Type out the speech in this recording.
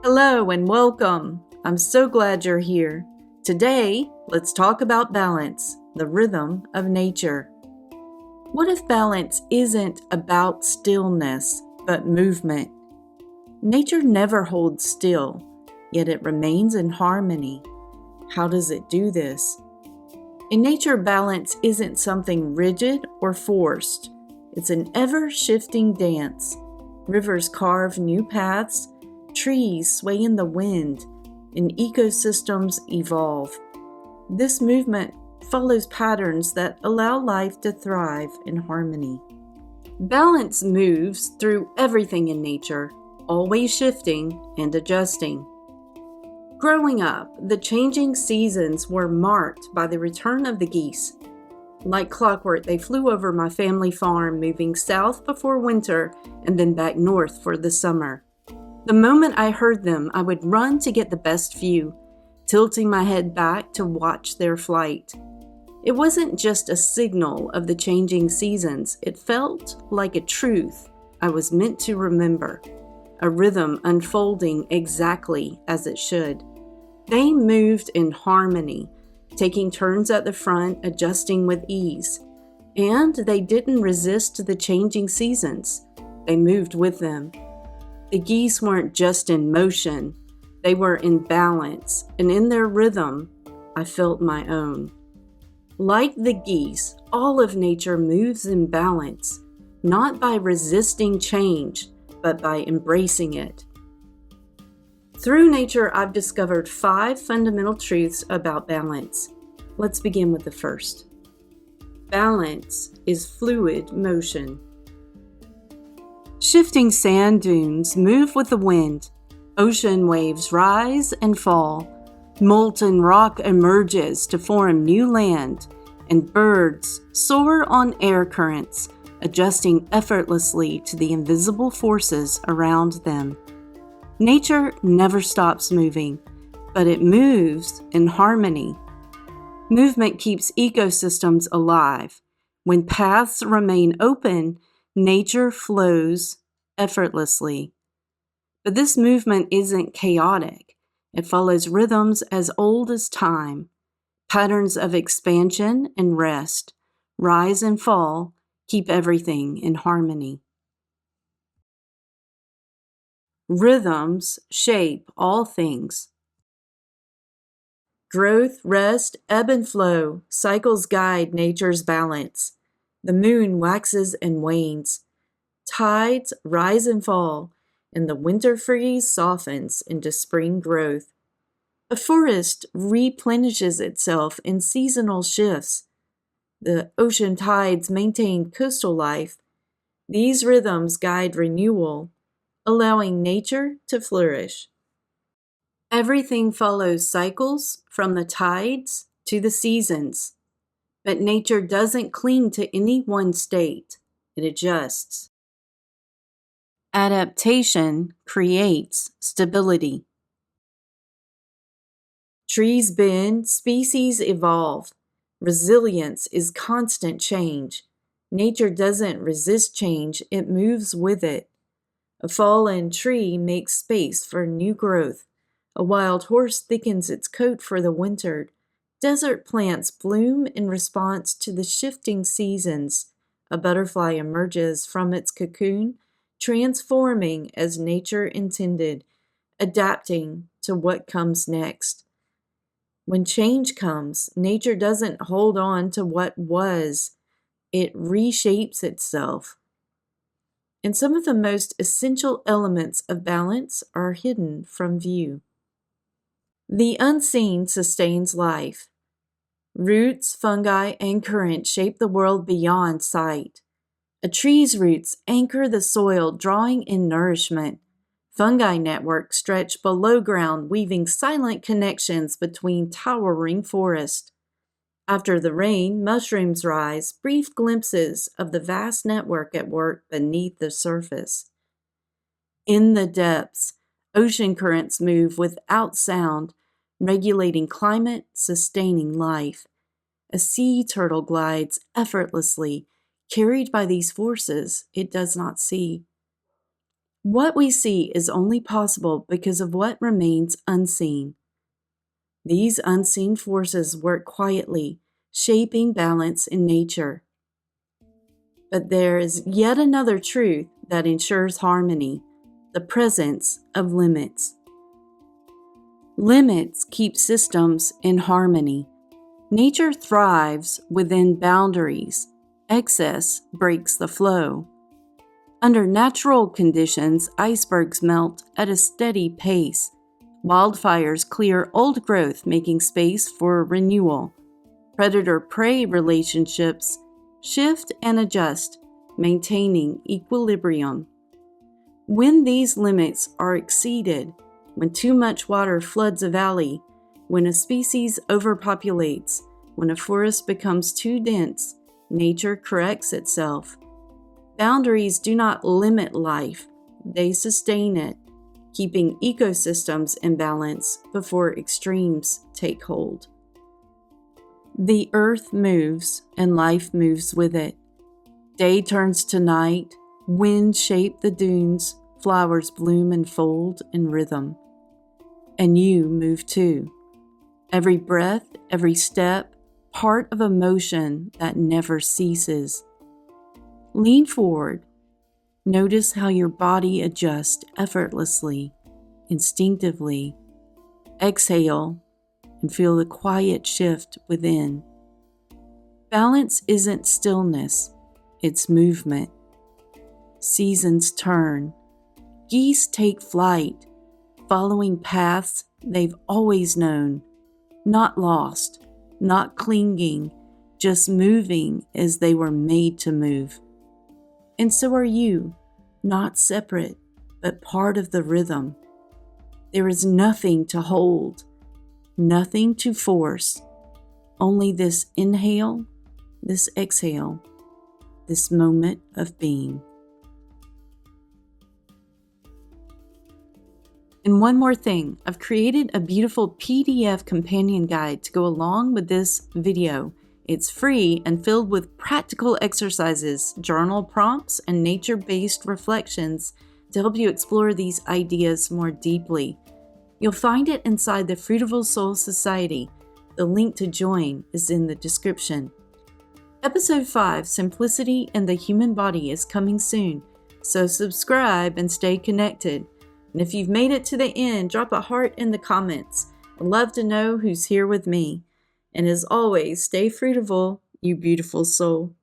Hello and welcome. I'm so glad you're here. Today, let's talk about balance, the rhythm of nature. What if balance isn't about stillness, but movement? Nature never holds still, yet it remains in harmony. How does it do this? In nature, balance isn't something rigid or forced. It's an ever-shifting dance. Rivers carve new paths, trees sway in the wind, and ecosystems evolve. This movement follows patterns that allow life to thrive in harmony. Balance moves through everything in nature, always shifting and adjusting. Growing up, the changing seasons were marked by the return of the geese. Like clockwork, they flew over my family farm, moving south before winter and then back north for the summer. The moment I heard them, I would run to get the best view, tilting my head back to watch their flight. It wasn't just a signal of the changing seasons, it felt like a truth I was meant to remember, a rhythm unfolding exactly as it should. They moved in harmony, taking turns at the front, adjusting with ease. And they didn't resist the changing seasons. They moved with them. The geese weren't just in motion, they were in balance, and in their rhythm, I felt my own. Like the geese, all of nature moves in balance, not by resisting change, but by embracing it. Through nature, I've discovered 5 fundamental truths about balance. Let's begin with the first. Balance is fluid motion. Shifting sand dunes move with the wind. Ocean waves rise and fall. Molten rock emerges to form new land, and birds soar on air currents, adjusting effortlessly to the invisible forces around them. Nature never stops moving, but it moves in harmony. Movement keeps ecosystems alive. When paths remain open, nature flows effortlessly. But this movement isn't chaotic. It follows rhythms as old as time, patterns of expansion and rest, rise and fall, keep everything in harmony. Rhythms shape all things. Growth, rest, ebb and flow, cycles guide nature's balance. The moon waxes and wanes. Tides rise and fall, and the winter freeze softens into spring growth. A forest replenishes itself in seasonal shifts. The ocean tides maintain coastal life. These rhythms guide renewal, allowing nature to flourish. Everything follows cycles from the tides to the seasons, but nature doesn't cling to any one state. It adjusts. Adaptation creates stability. Trees bend, species evolve. Resilience is constant change. Nature doesn't resist change, it moves with it. A fallen tree makes space for new growth. A wild horse thickens its coat for the winter. Desert plants bloom in response to the shifting seasons. A butterfly emerges from its cocoon, transforming as nature intended, adapting to what comes next. When change comes, nature doesn't hold on to what was, it reshapes itself. And some of the most essential elements of balance are hidden from view. The unseen sustains life. Roots, fungi, and currents shape the world beyond sight. A tree's roots anchor the soil, drawing in nourishment. Fungi networks stretch below ground, weaving silent connections between towering forests. After the rain, mushrooms rise, brief glimpses of the vast network at work beneath the surface. In the depths, ocean currents move without sound, regulating climate, sustaining life. A sea turtle glides effortlessly, carried by these forces it does not see. What we see is only possible because of what remains unseen. These unseen forces work quietly, shaping balance in nature. But there is yet another truth that ensures harmony: the presence of limits. Limits keep systems in harmony. Nature thrives within boundaries. Excess breaks the flow. Under natural conditions, icebergs melt at a steady pace. Wildfires clear old growth, making space for renewal. Predator-prey relationships shift and adjust, maintaining equilibrium. When these limits are exceeded, when too much water floods a valley, when a species overpopulates, when a forest becomes too dense, nature corrects itself. Boundaries do not limit life, they sustain it, keeping ecosystems in balance before extremes take hold. The earth moves, and life moves with it. Day turns to night, winds shape the dunes, flowers bloom and fold in rhythm. And you move too. Every breath, every step, part of a motion that never ceases. Lean forward. Notice how your body adjusts effortlessly, instinctively. Exhale and feel the quiet shift within. Balance isn't stillness, it's movement. Seasons turn. Geese take flight, following paths they've always known, not lost, not clinging, just moving as they were made to move. And so are you, not separate, but part of the rhythm. There is nothing to hold, nothing to force, only this inhale, this exhale, this moment of being. And one more thing, I've created a beautiful PDF companion guide to go along with this video. It's free and filled with practical exercises, journal prompts, and nature-based reflections to help you explore these ideas more deeply. You'll find it inside the Fruitful Soul Society. The link to join is in the description. Episode 5, Simplicity in the Human Body, is coming soon, so subscribe and stay connected. And if you've made it to the end, drop a heart in the comments. I'd love to know who's here with me. And as always, stay fruitful, you beautiful soul.